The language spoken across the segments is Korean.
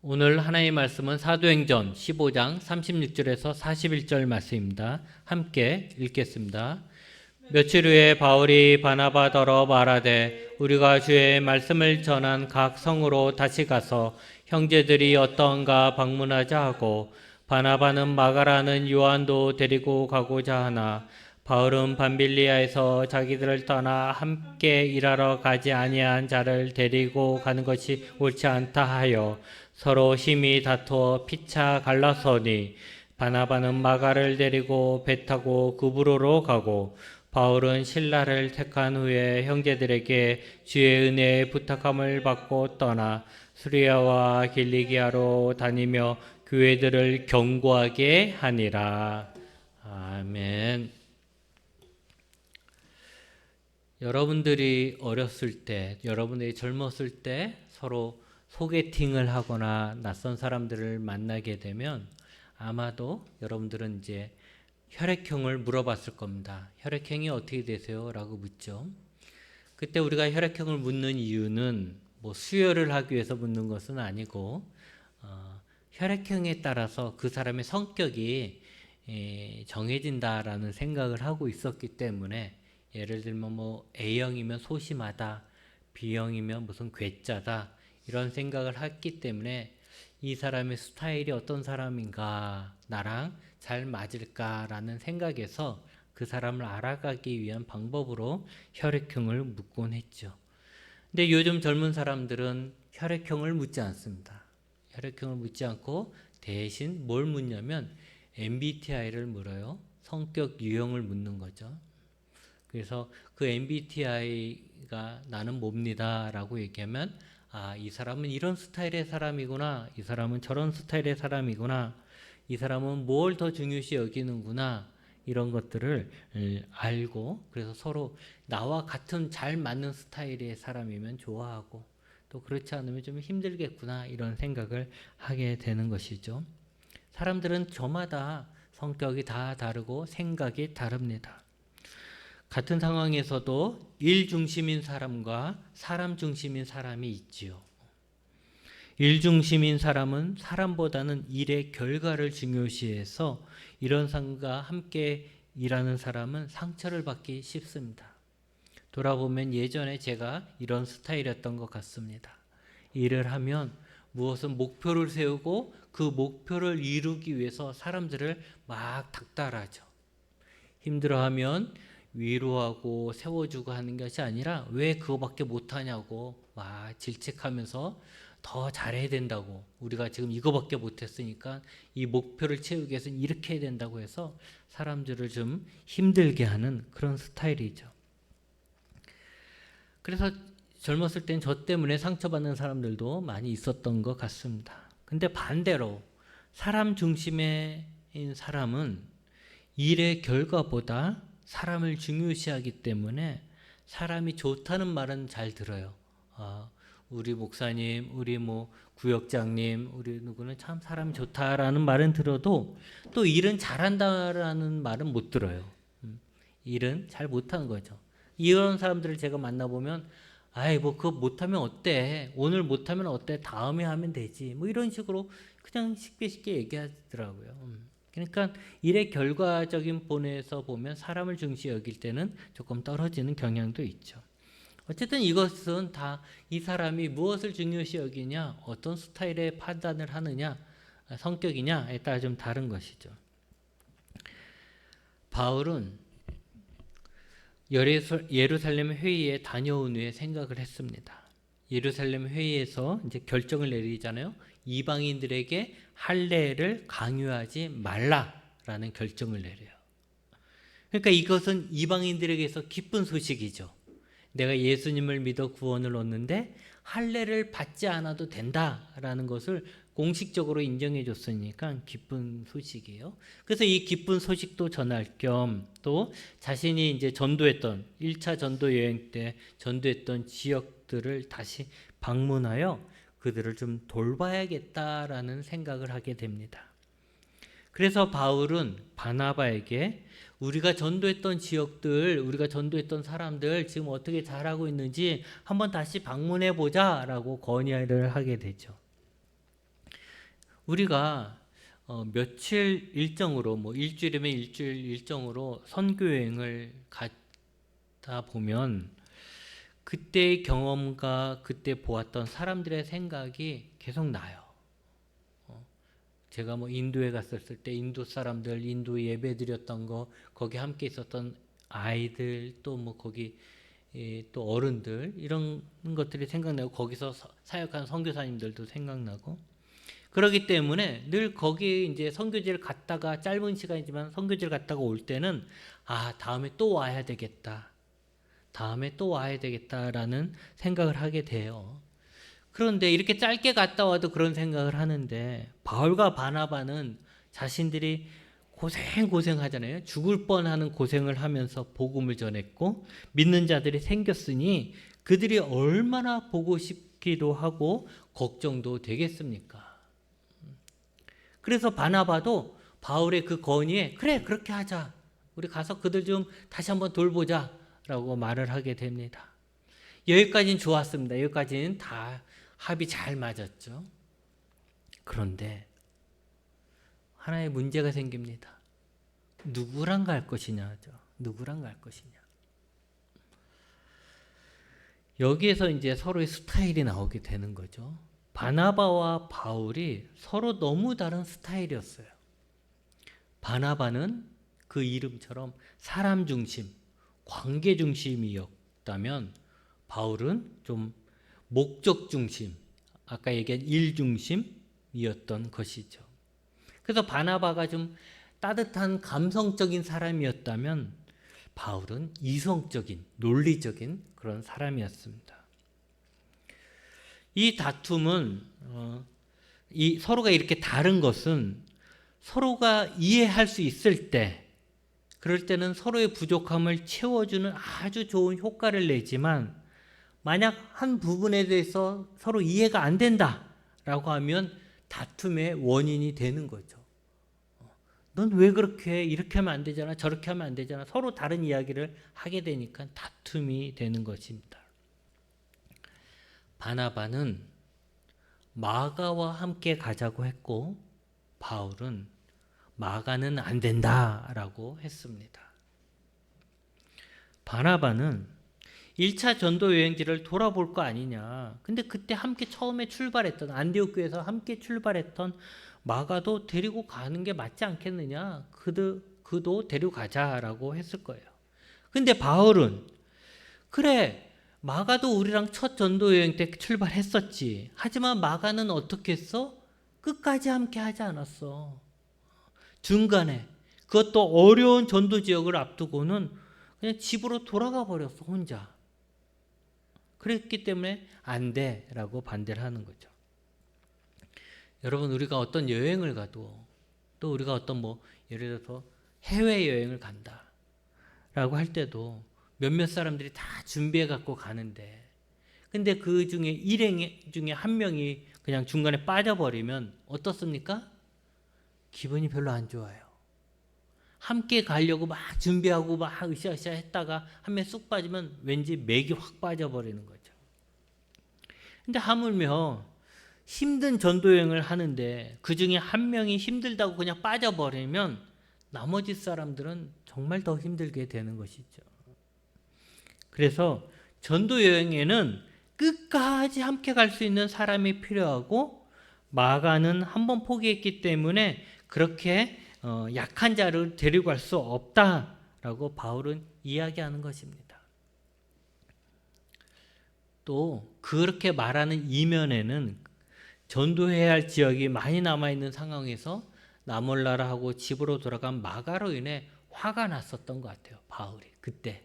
오늘 하나님의 말씀은 사도행전 15장 36절에서 41절 말씀입니다. 함께 읽겠습니다. 며칠 후에 바울이 바나바더러 말하되 우리가 주의 말씀을 전한 각 성으로 다시 가서 형제들이 어떠한가 방문하자 하고 바나바는 마가라는 요한도 데리고 가고자 하나 바울은 밤빌리아에서 자기들을 떠나 함께 일하러 가지 아니한 자를 데리고 가는 것이 옳지 않다 하여 서로 심히 다투어 피차 갈라서니 바나바는 마가를 데리고 배 타고 구브로로 가고 바울은 실라를 택한 후에 형제들에게 주의 은혜에 부탁함을 받고 떠나 수리아와 길리기아로 다니며 교회들을 경고하게 하니라. 아멘. 여러분들이 어렸을 때, 여러분들이 젊었을 때 서로 소개팅을 하거나 낯선 사람들을 만나게 되면 아마도 여러분들은 이제 혈액형을 물어봤을 겁니다. 혈액형이 어떻게 되세요? 라고 묻죠. 그때 우리가 혈액형을 묻는 이유는 뭐 수혈을 하기 위해서 묻는 것은 아니고 혈액형에 따라서 그 사람의 성격이 정해진다라는 생각을 하고 있었기 때문에 예를 들면 뭐 A형이면 소심하다, B형이면 무슨 괴짜다 이런 생각을 했기 때문에 이 사람의 스타일이 어떤 사람인가, 나랑 잘 맞을까라는 생각에서 그 사람을 알아가기 위한 방법으로 혈액형을 묻곤 했죠. 근데 요즘 젊은 사람들은 혈액형을 묻지 않습니다. 혈액형을 묻지 않고 대신 뭘 묻냐면 MBTI를 물어요. 성격 유형을 묻는 거죠. 그래서 그 MBTI가 나는 뭡니다 라고 얘기하면 이 사람은 이런 스타일의 사람이구나, 이 사람은 저런 스타일의 사람이구나, 이 사람은 뭘 더 중요시 여기는구나, 이런 것들을 알고 그래서 서로 나와 같은 잘 맞는 스타일의 사람이면 좋아하고 또 그렇지 않으면 좀 힘들겠구나 이런 생각을 하게 되는 것이죠. 사람들은 저마다 성격이 다 다르고 생각이 다릅니다. 같은 상황에서도 일 중심인 사람과 사람 중심인 사람이 있지요. 일 중심인 사람은 사람보다는 일의 결과를 중요시해서 이런 사람과 함께 일하는 사람은 상처를 받기 쉽습니다. 돌아보면 예전에 제가 이런 스타일이었던 것 같습니다. 일을 하면 무엇은 목표를 세우고 그 목표를 이루기 위해서 사람들을 막 닥달하죠. 힘들어하면 위로하고 세워주고 하는 것이 아니라 왜 그거밖에 못하냐고 막 질책하면서 더 잘해야 된다고, 우리가 지금 이거밖에 못했으니까 이 목표를 채우기 위해서 이렇게 해야 된다고 해서 사람들을 좀 힘들게 하는 그런 스타일이죠. 그래서 젊었을 땐 저 때문에 상처받는 사람들도 많이 있었던 것 같습니다. 근데 반대로 사람 중심의 사람은 일의 결과보다 사람을 중요시하기 때문에 사람이 좋다는 말은 잘 들어요. 우리 목사님, 우리 뭐 구역장님, 우리 누구는 참 사람이 좋다라는 말은 들어도 또 일은 잘한다라는 말은 못 들어요. 일은 잘 못하는 거죠. 이런 사람들을 제가 만나보면 아이 뭐 그거 못하면 어때? 오늘 못하면 어때? 다음에 하면 되지. 뭐 이런 식으로 그냥 쉽게 얘기하더라고요. 그러니까 일의 결과적인 본에서 보면 사람을 중시 여길 때는 조금 떨어지는 경향도 있죠. 어쨌든 이것은 다 이 사람이 무엇을 중요시 여기냐, 어떤 스타일의 판단을 하느냐, 성격이냐에 따라 좀 다른 것이죠. 바울은 예루살렘 회의에 다녀온 후에 생각을 했습니다. 예루살렘 회의에서 이제 결정을 내리잖아요. 이방인들에게 할례를 강요하지 말라라는 결정을 내려요. 그러니까 이것은 이방인들에게서 기쁜 소식이죠. 내가 예수님을 믿어 구원을 얻는데 할례를 받지 않아도 된다라는 것을 공식적으로 인정해 줬으니까 기쁜 소식이에요. 그래서 이 기쁜 소식도 전할 겸 또 자신이 이제 전도했던 1차 전도 여행 때 전도했던 지역들을 다시 방문하여 그들을 좀 돌봐야겠다라는 생각을 하게 됩니다. 그래서 바울은 바나바에게 우리가 전도했던 지역들, 우리가 전도했던 사람들 지금 어떻게 잘하고 있는지 한번 다시 방문해 보자라고 건의를 하게 되죠. 우리가 며칠 일정으로 뭐 일주일이면 일주일 일정으로 선교 여행을 가다 보면 그때의 경험과 그때 보았던 사람들의 생각이 계속 나요. 제가 뭐 인도에 갔었을 때 인도 사람들, 인도 예배 드렸던 거, 거기 함께 있었던 아이들, 또 뭐 거기 또 어른들, 이런 것들이 생각나고, 거기서 사역한 선교사님들도 생각나고, 그렇기 때문에 늘 거기 이제 선교지를 갔다가, 짧은 시간이지만 선교지를 갔다가 올 때는 다음에 또 와야 되겠다, 다음에 또 와야 되겠다라는 생각을 하게 돼요. 그런데 이렇게 짧게 갔다 와도 그런 생각을 하는데, 바울과 바나바는 자신들이 고생하잖아요. 죽을 뻔하는 고생을 하면서 복음을 전했고, 믿는 자들이 생겼으니 그들이 얼마나 보고 싶기도 하고 걱정도 되겠습니까? 그래서 바나바도 바울의 그 건의에 그래, 그렇게 하자, 우리 가서 그들 좀 다시 한번 돌보자 라고 말을 하게 됩니다. 여기까지는 좋았습니다. 여기까지는 다 합이 잘 맞았죠. 그런데 하나의 문제가 생깁니다. 누구랑 갈 것이냐죠. 누구랑 갈 것이냐. 여기에서 이제 서로의 스타일이 나오게 되는 거죠. 바나바와 바울이 서로 너무 다른 스타일이었어요. 바나바는 그 이름처럼 사람 중심, 관계 중심이었다면, 바울은 좀 목적 중심, 아까 얘기한 일 중심이었던 것이죠. 그래서 바나바가 좀 따뜻한 감성적인 사람이었다면, 바울은 이성적인, 논리적인 그런 사람이었습니다. 이 다툼은 이 서로가 이렇게 다른 것은 서로가 이해할 수 있을 때, 그럴 때는 서로의 부족함을 채워주는 아주 좋은 효과를 내지만, 만약 한 부분에 대해서 서로 이해가 안 된다라고 하면 다툼의 원인이 되는 거죠. 넌 왜 그렇게 해? 이렇게 하면 안 되잖아, 저렇게 하면 안 되잖아. 서로 다른 이야기를 하게 되니까 다툼이 되는 것입니다. 바나바는 마가와 함께 가자고 했고, 바울은 마가는 안 된다라고 했습니다. 바나바는 1차 전도 여행지를 돌아볼 거 아니냐. 근데 그때 함께 처음에 출발했던, 안디옥 교회에서 함께 출발했던 마가도 데리고 가는 게 맞지 않겠느냐. 그도 데리고 가자라고 했을 거예요. 근데 바울은 그래, 마가도 우리랑 첫 전도 여행 때 출발했었지. 하지만 마가는 어떻게 했어? 끝까지 함께 하지 않았어. 중간에, 그것도 어려운 전도 지역을 앞두고는 그냥 집으로 돌아가 버렸어, 혼자. 그랬기 때문에 안 돼라고 반대를 하는 거죠. 여러분, 우리가 어떤 여행을 가도, 또 우리가 어떤 예를 들어서 해외여행을 간다라고 할 때도 몇몇 사람들이 다 준비해 갖고 가는데, 근데 그 중에 일행 중에 한 명이 그냥 중간에 빠져버리면 어떻습니까? 기분이 별로 안 좋아요. 함께 가려고 막 준비하고 막 으쌰으쌰 했다가 한 명 쑥 빠지면 왠지 맥이 확 빠져버리는 거죠. 근데 하물며 힘든 전도여행을 하는데 그 중에 한 명이 힘들다고 그냥 빠져버리면 나머지 사람들은 정말 더 힘들게 되는 것이죠. 그래서 전도여행에는 끝까지 함께 갈 수 있는 사람이 필요하고, 마가는 한 번 포기했기 때문에 그렇게 약한 자를 데리고 갈 수 없다라고 바울은 이야기하는 것입니다. 또 그렇게 말하는 이면에는 전도해야 할 지역이 많이 남아있는 상황에서 나몰라라하고 집으로 돌아간 마가로 인해 화가 났었던 것 같아요. 바울이 그때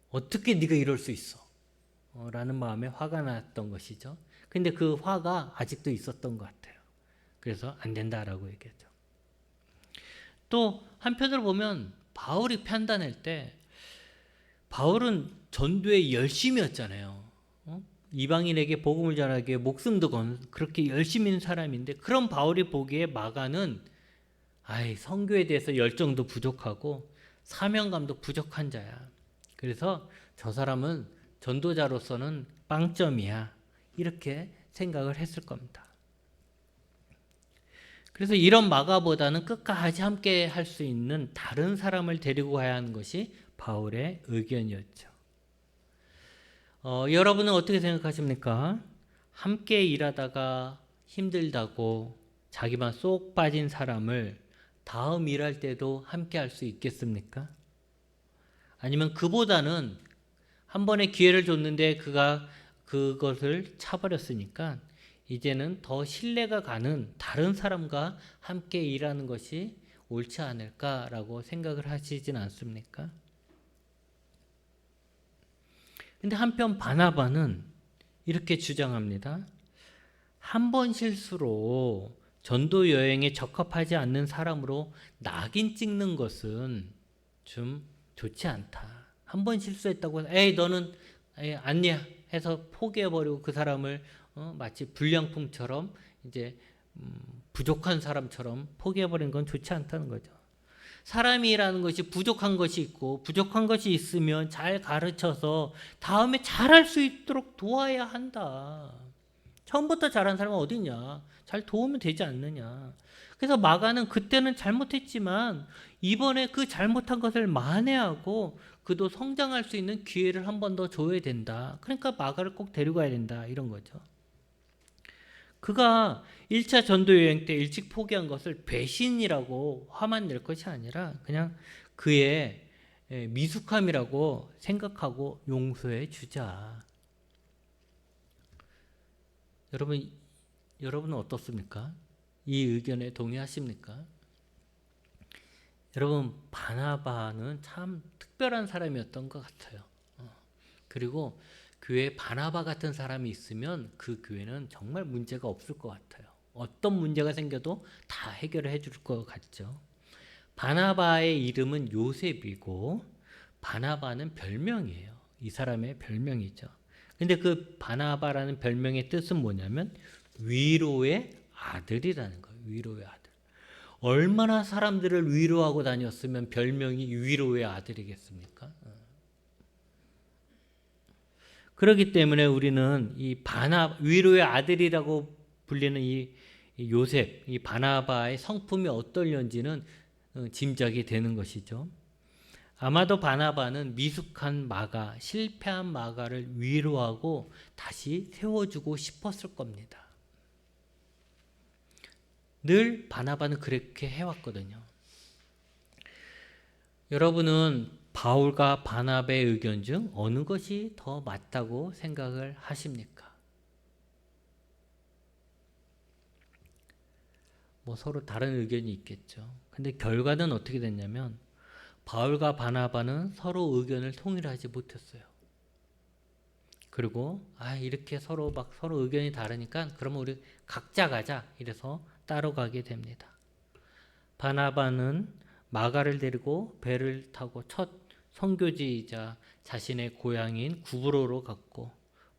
어떻게 네가 이럴 수 있어? 라는 마음에 화가 났던 것이죠. 근데 그 화가 아직도 있었던 것 같아요. 그래서 안 된다라고 얘기했죠. 또 한편으로 보면 바울이 판단할 때, 바울은 전도에 열심이었잖아요. 이방인에게 복음을 전하기 위해 목숨도 건 그렇게 열심히 있는 사람인데, 그런 바울이 보기에 마가는 선교에 대해서 열정도 부족하고 사명감도 부족한 자야. 그래서 저 사람은 전도자로서는 빵점이야, 이렇게 생각을 했을 겁니다. 그래서 이런 마가보다는 끝까지 함께 할 수 있는 다른 사람을 데리고 가야 하는 것이 바울의 의견이었죠. 여러분은 어떻게 생각하십니까? 함께 일하다가 힘들다고 자기만 쏙 빠진 사람을 다음 일할 때도 함께 할 수 있겠습니까? 아니면 그보다는 한 번의 기회를 줬는데 그가 그것을 차버렸으니까 이제는 더 신뢰가 가는 다른 사람과 함께 일하는 것이 옳지 않을까라고 생각을 하시진 않습니까? 근데 한편 바나바는 이렇게 주장합니다. 한 번 실수로 전도 여행에 적합하지 않는 사람으로 낙인 찍는 것은 좀 좋지 않다. 한 번 실수했다고 해서 에이 너는 아니야 해서 포기해버리고 그 사람을 마치 불량품처럼 이제 부족한 사람처럼 포기해버리는 건 좋지 않다는 거죠. 사람이라는 것이 부족한 것이 있고 부족한 것이 있으면 잘 가르쳐서 다음에 잘할 수 있도록 도와야 한다. 처음부터 잘한 사람은 어디 있냐? 잘 도우면 되지 않느냐? 그래서 마가는 그때는 잘못했지만 이번에 그 잘못한 것을 만회하고 그도 성장할 수 있는 기회를 한 번 더 줘야 된다. 그러니까 마가를 꼭 데려가야 된다. 이런 거죠. 그가 1차 전도 여행 때 일찍 포기한 것을 배신이라고 화만 낼 것이 아니라 그냥 그의 미숙함이라고 생각하고 용서해 주자. 여러분은 어떻습니까? 이 의견에 동의하십니까? 여러분, 바나바는 참 특별한 사람이었던 것 같아요. 그리고 교회에 바나바 같은 사람이 있으면 그 교회는 정말 문제가 없을 것 같아요. 어떤 문제가 생겨도 다 해결해 줄 것 같죠. 바나바의 이름은 요셉이고 바나바는 별명이에요. 이 사람의 별명이죠. 근데 그 바나바라는 별명의 뜻은 뭐냐면 위로의 아들이라는 거예요. 위로의 아들. 얼마나 사람들을 위로하고 다녔으면 별명이 위로의 아들이겠습니까? 그렇기 때문에 우리는 이 위로의 아들이라고 불리는 이 요셉, 이 바나바의 성품이 어떨는지는 짐작이 되는 것이죠. 아마도 바나바는 미숙한 마가, 실패한 마가를 위로하고 다시 세워주고 싶었을 겁니다. 늘 바나바는 그렇게 해왔거든요. 여러분은 바울과 바나바의 의견 중 어느 것이 더 맞다고 생각을 하십니까? 서로 다른 의견이 있겠죠. 근데 결과는 어떻게 됐냐면 바울과 바나바는 서로 의견을 통일하지 못했어요. 그리고 이렇게 서로 의견이 다르니까 그러면 우리 각자 가자 이래서 따로 가게 됩니다. 바나바는 마가를 데리고 배를 타고 첫 선교지이자 자신의 고향인 구브로로 갔고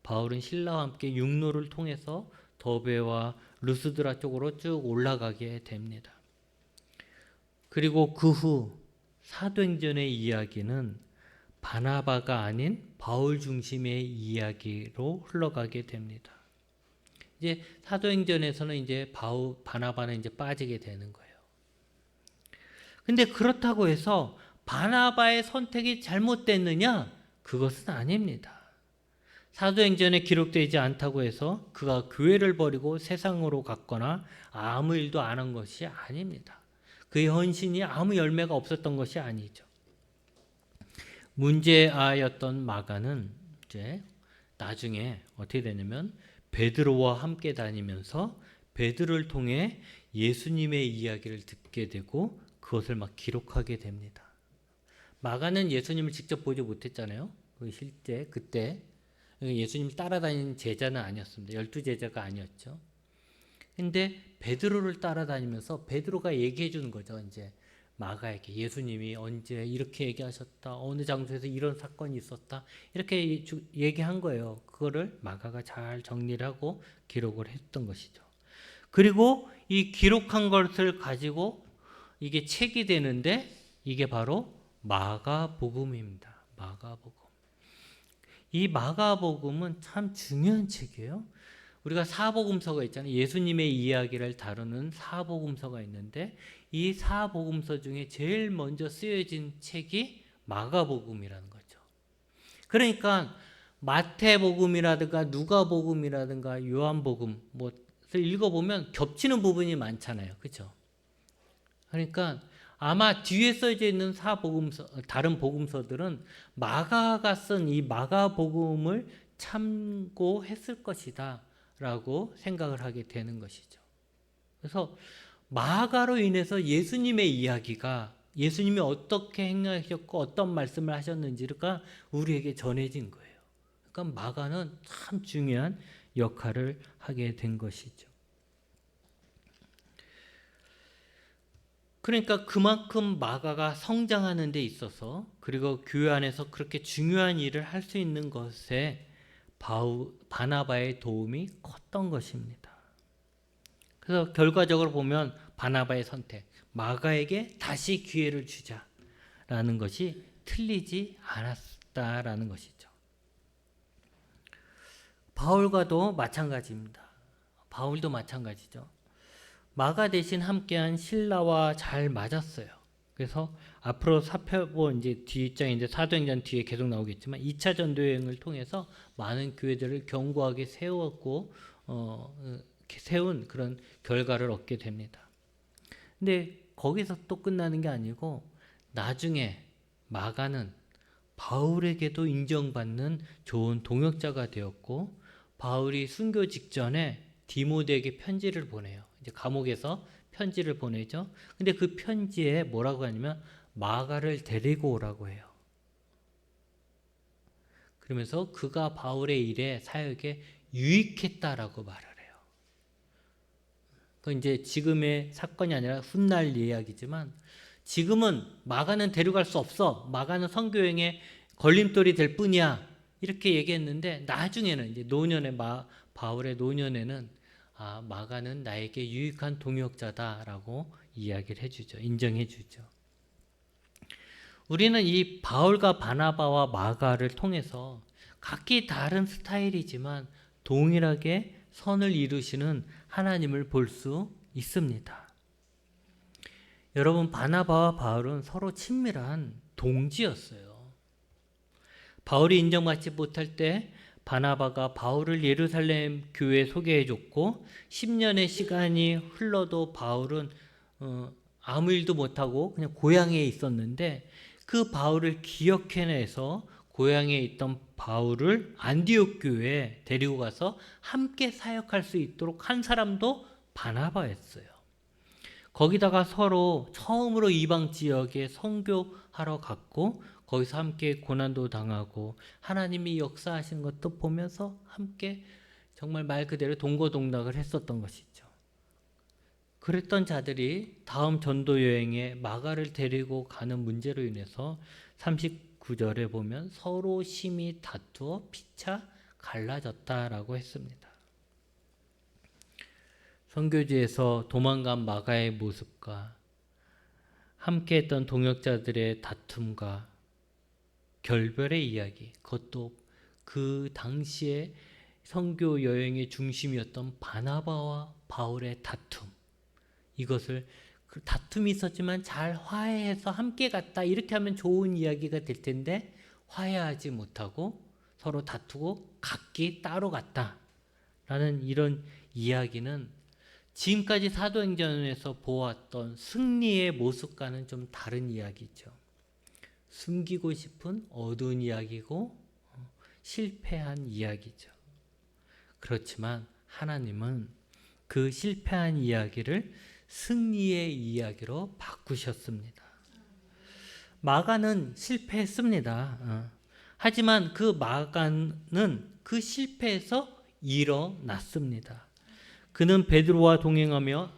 바울은 신라와 함께 육로를 통해서 더베와 루스드라 쪽으로 쭉 올라가게 됩니다. 그리고 그 후 사도행전의 이야기는 바나바가 아닌 바울 중심의 이야기로 흘러가게 됩니다. 이제 사도행전에서는 이제 바나바는 이제 빠지게 되는 거예요. 근데 그렇다고 해서 바나바의 선택이 잘못됐느냐? 그것은 아닙니다. 사도행전에 기록되지 않다고 해서 그가 교회를 버리고 세상으로 갔거나 아무 일도 안 한 것이 아닙니다. 그의 헌신이 아무 열매가 없었던 것이 아니죠. 문제아였던 마가는 이제 나중에 어떻게 되냐면 베드로와 함께 다니면서 베드로를 통해 예수님의 이야기를 듣게 되고 그것을 막 기록하게 됩니다. 마가는 예수님을 직접 보지 못했잖아요. 실제 그때 예수님 따라다니는 제자는 아니었습니다. 12제자가 아니었죠. 근데 베드로를 따라다니면서 베드로가 얘기해 주는 거죠. 이제 마가에게 예수님이 언제 이렇게 얘기하셨다. 어느 장소에서 이런 사건이 있었다. 이렇게 얘기한 거예요. 그거를 마가가 잘 정리를 하고 기록을 했던 것이죠. 그리고 이 기록한 것을 가지고 이게 책이 되는데 이게 바로 마가복음입니다. 마가복음. 이 마가복음은 참 중요한 책이에요. 우리가 사복음서가 있잖아요. 예수님의 이야기를 다루는 사복음서가 있는데 이 사복음서 중에 제일 먼저 쓰여진 책이 마가복음이라는 거죠. 그러니까 마태복음이라든가 누가복음이라든가 요한복음 읽어보면 겹치는 부분이 많잖아요. 그렇죠? 그러니까 아마 뒤에 써져 있는 사복음서, 다른 복음서들은 마가가 쓴 이 마가복음을 참고했을 것이다 라고 생각을 하게 되는 것이죠. 그래서 마가로 인해서 예수님의 이야기가, 예수님이 어떻게 행하셨고 어떤 말씀을 하셨는지가 우리에게 전해진 거예요. 그러니까 마가는 참 중요한 역할을 하게 된 것이죠. 그러니까 그만큼 마가가 성장하는 데 있어서, 그리고 교회 안에서 그렇게 중요한 일을 할 수 있는 것에 바나바의 도움이 컸던 것입니다. 그래서 결과적으로 보면 바나바의 선택, 마가에게 다시 기회를 주자라는 것이 틀리지 않았다라는 것이죠. 바울과도 마찬가지입니다. 바울도 마찬가지죠. 마가 대신 함께한 실라와 잘 맞았어요. 그래서 앞으로 살펴본 이제 뒷장인데 사도행전 뒤에 계속 나오겠지만 2차 전도여행을 통해서 많은 교회들을 견고하게 세웠고 세운 그런 결과를 얻게 됩니다. 근데 거기서 또 끝나는 게 아니고 나중에 마가는 바울에게도 인정받는 좋은 동역자가 되었고, 바울이 순교 직전에 디모데에게 편지를 보내요. 이제 감옥에서 편지를 보내죠. 근데 그 편지에 뭐라고 하냐면 마가를 데리고 오라고 해요. 그러면서 그가 바울의 일에 사역에 유익했다라고 말을 해요. 그 이제 지금의 사건이 아니라 훗날 이야기지만, 지금은 마가는 데려갈 수 없어. 마가는 선교여행에 걸림돌이 될 뿐이야. 이렇게 얘기했는데 나중에는 이제 노년의 바울의 노년에는 마가는 나에게 유익한 동역자다라고 이야기를 해주죠. 인정해주죠. 우리는 이 바울과 바나바와 마가를 통해서 각기 다른 스타일이지만 동일하게 선을 이루시는 하나님을 볼 수 있습니다. 여러분, 바나바와 바울은 서로 친밀한 동지였어요. 바울이 인정받지 못할 때 바나바가 바울을 예루살렘 교회에 소개해줬고, 10년의 시간이 흘러도 바울은 아무 일도 못하고 그냥 고향에 있었는데, 그 바울을 기억해내서 고향에 있던 바울을 안디옥 교회에 데리고 가서 함께 사역할 수 있도록 한 사람도 바나바였어요. 거기다가 서로 처음으로 이방 지역에 선교하러 갔고, 거기서 함께 고난도 당하고 하나님이 역사하신 것도 보면서 함께 정말 말 그대로 동고동락을 했었던 것이죠. 그랬던 자들이 다음 전도 여행에 마가를 데리고 가는 문제로 인해서 39절에 보면 서로 심히 다투어 피차 갈라졌다라고 했습니다. 선교지에서 도망간 마가의 모습과 함께했던 동역자들의 다툼과 결별의 이야기, 그것도 그 당시에 선교 여행의 중심이었던 바나바와 바울의 다툼, 이것을 다툼이 있었지만 잘 화해해서 함께 갔다, 이렇게 하면 좋은 이야기가 될 텐데 화해하지 못하고 서로 다투고 각기 따로 갔다라는 이런 이야기는 지금까지 사도행전에서 보았던 승리의 모습과는 좀 다른 이야기죠. 숨기고 싶은 어두운 이야기고 실패한 이야기죠. 그렇지만 하나님은 그 실패한 이야기를 승리의 이야기로 바꾸셨습니다. 마가는 실패했습니다. 하지만 그 마가는 그 실패에서 일어났습니다. 그는 베드로와 동행하며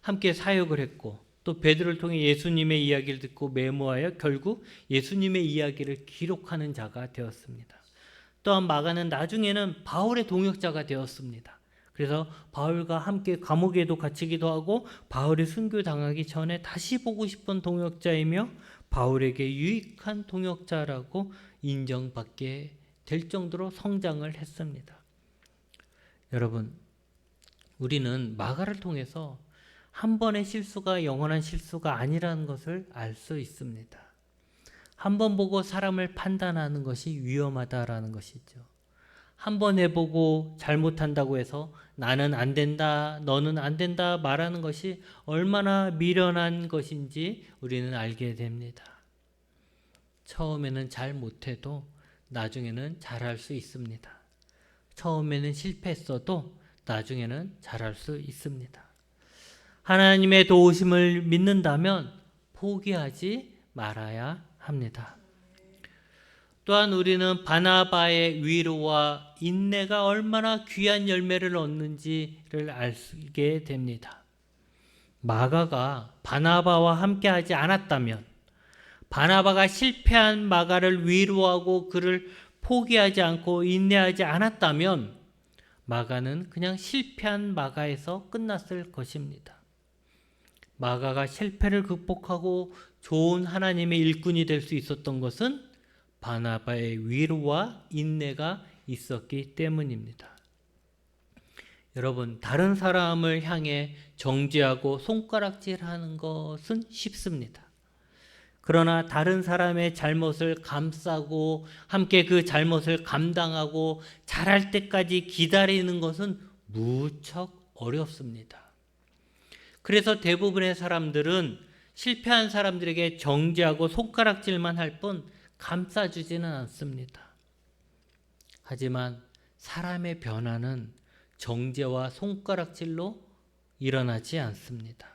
함께 사역을 했고, 또 베드로를 통해 예수님의 이야기를 듣고 메모하여 결국 예수님의 이야기를 기록하는 자가 되었습니다. 또한 마가는 나중에는 바울의 동역자가 되었습니다. 그래서 바울과 함께 감옥에도 갇히기도 하고, 바울이 순교당하기 전에 다시 보고 싶은 동역자이며 바울에게 유익한 동역자라고 인정받게 될 정도로 성장을 했습니다. 여러분, 우리는 마가를 통해서 한 번의 실수가 영원한 실수가 아니라는 것을 알 수 있습니다. 한 번 보고 사람을 판단하는 것이 위험하다라는 것이죠. 한 번 해보고 잘못한다고 해서 나는 안 된다, 너는 안 된다 말하는 것이 얼마나 미련한 것인지 우리는 알게 됩니다. 처음에는 잘 못해도 나중에는 잘할 수 있습니다. 처음에는 실패했어도 나중에는 잘할 수 있습니다. 하나님의 도우심을 믿는다면 포기하지 말아야 합니다. 또한 우리는 바나바의 위로와 인내가 얼마나 귀한 열매를 얻는지를 알게 됩니다. 마가가 바나바와 함께하지 않았다면, 바나바가 실패한 마가를 위로하고 그를 포기하지 않고 인내하지 않았다면 마가는 그냥 실패한 마가에서 끝났을 것입니다. 마가가 실패를 극복하고 좋은 하나님의 일꾼이 될 수 있었던 것은 바나바의 위로와 인내가 있었기 때문입니다. 여러분, 다른 사람을 향해 정죄하고 손가락질하는 것은 쉽습니다. 그러나 다른 사람의 잘못을 감싸고 함께 그 잘못을 감당하고 잘할 때까지 기다리는 것은 무척 어렵습니다. 그래서 대부분의 사람들은 실패한 사람들에게 정죄하고 손가락질만 할 뿐 감싸주지는 않습니다. 하지만 사람의 변화는 정죄와 손가락질로 일어나지 않습니다.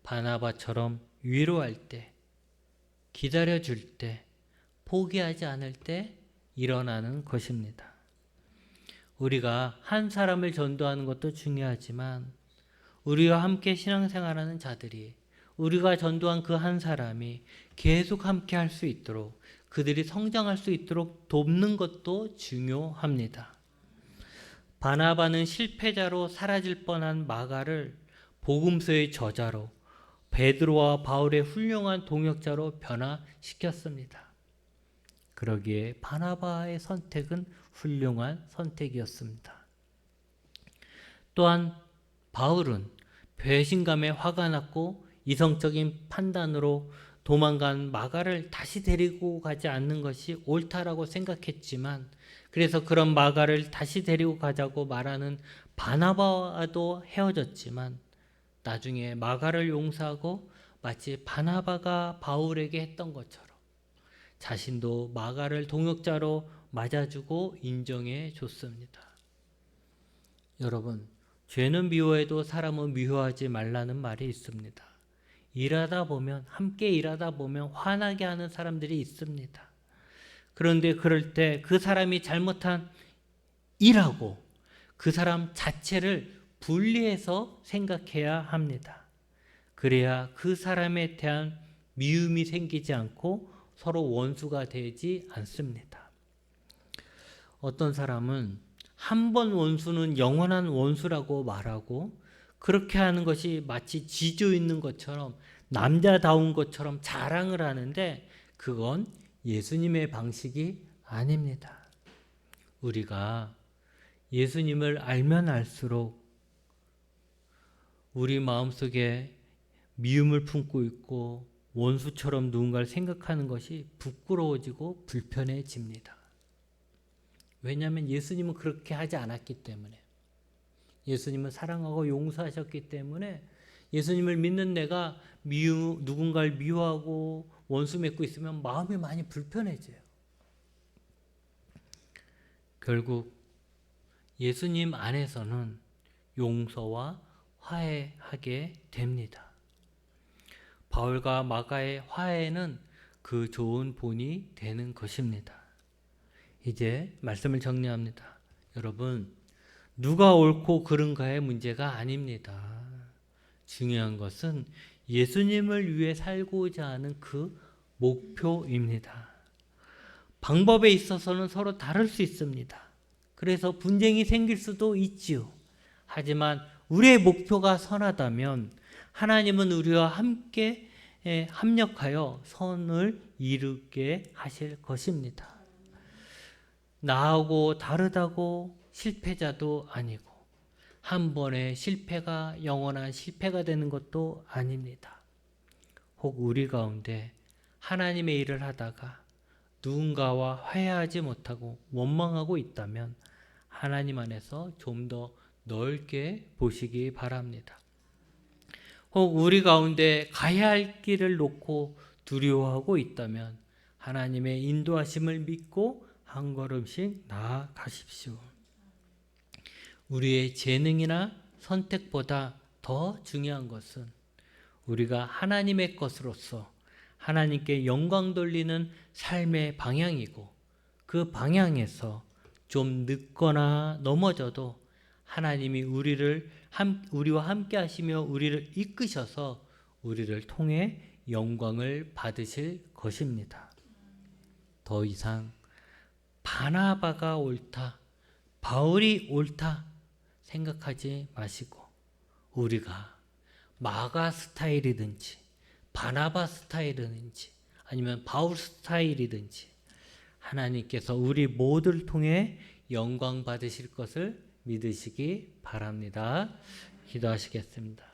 바나바처럼 위로할 때, 기다려줄 때, 포기하지 않을 때 일어나는 것입니다. 우리가 한 사람을 전도하는 것도 중요하지만 우리와 함께 신앙생활하는 자들이 우리가 전도한 그 한 사람이 계속 함께 할 수 있도록 그들이 성장할 수 있도록 돕는 것도 중요합니다. 바나바는 실패자로 사라질 뻔한 마가를 복음서의 저자로 베드로와 바울의 훌륭한 동역자로 변화시켰습니다. 그러기에 바나바의 선택은 훌륭한 선택이었습니다. 또한 바울은 배신감에 화가 났고 이성적인 판단으로 도망간 마가를 다시 데리고 가지 않는 것이 옳다라고 생각했지만, 그래서 그런 마가를 다시 데리고 가자고 말하는 바나바와도 헤어졌지만 나중에 마가를 용서하고 마치 바나바가 바울에게 했던 것처럼 자신도 마가를 동역자로 맞아주고 인정해 줬습니다. 여러분, 죄는 미워해도 사람은 미워하지 말라는 말이 있습니다. 함께 일하다 보면 화나게 하는 사람들이 있습니다. 그런데 그럴 때 그 사람이 잘못한 일하고 그 사람 자체를 분리해서 생각해야 합니다. 그래야 그 사람에 대한 미움이 생기지 않고 서로 원수가 되지 않습니다. 어떤 사람은 한 번 원수는 영원한 원수라고 말하고 그렇게 하는 것이 마치 지조 있는 것처럼 남자다운 것처럼 자랑을 하는데 그건 예수님의 방식이 아닙니다. 우리가 예수님을 알면 알수록 우리 마음속에 미움을 품고 있고 원수처럼 누군가를 생각하는 것이 부끄러워지고 불편해집니다. 왜냐하면 예수님은 그렇게 하지 않았기 때문에, 예수님은 사랑하고 용서하셨기 때문에 예수님을 믿는 내가 누군가를 미워하고 원수 맺고 있으면 마음이 많이 불편해져요. 결국 예수님 안에서는 용서와 화해하게 됩니다. 바울과 마가의 화해는 그 좋은 본이 되는 것입니다. 이제 말씀을 정리합니다. 여러분, 누가 옳고 그른가의 문제가 아닙니다. 중요한 것은 예수님을 위해 살고자 하는 그 목표입니다. 방법에 있어서는 서로 다를 수 있습니다. 그래서 분쟁이 생길 수도 있지요. 하지만 우리의 목표가 선하다면 하나님은 우리와 함께 합력하여 선을 이루게 하실 것입니다. 나하고 다르다고 실패자도 아니고 한 번의 실패가 영원한 실패가 되는 것도 아닙니다. 혹 우리 가운데 하나님의 일을 하다가 누군가와 화해하지 못하고 원망하고 있다면 하나님 안에서 좀 더 넓게 보시기 바랍니다. 혹 우리 가운데 가야 할 길을 놓고 두려워하고 있다면 하나님의 인도하심을 믿고 한 걸음씩 나아가십시오. 우리의 재능이나 선택보다 더 중요한 것은 우리가 하나님의 것으로서 하나님께 영광 돌리는 삶의 방향이고, 그 방향에서 좀 늦거나 넘어져도 하나님이 우리와 함께 하시며 우리를 이끄셔서 우리를 통해 영광을 받으실 것입니다. 더 이상 바나바가 옳다, 바울이 옳다 생각하지 마시고, 우리가 마가 스타일이든지 바나바 스타일이든지 아니면 바울 스타일이든지 하나님께서 우리 모두를 통해 영광 받으실 것을 믿으시기 바랍니다. 기도하시겠습니다.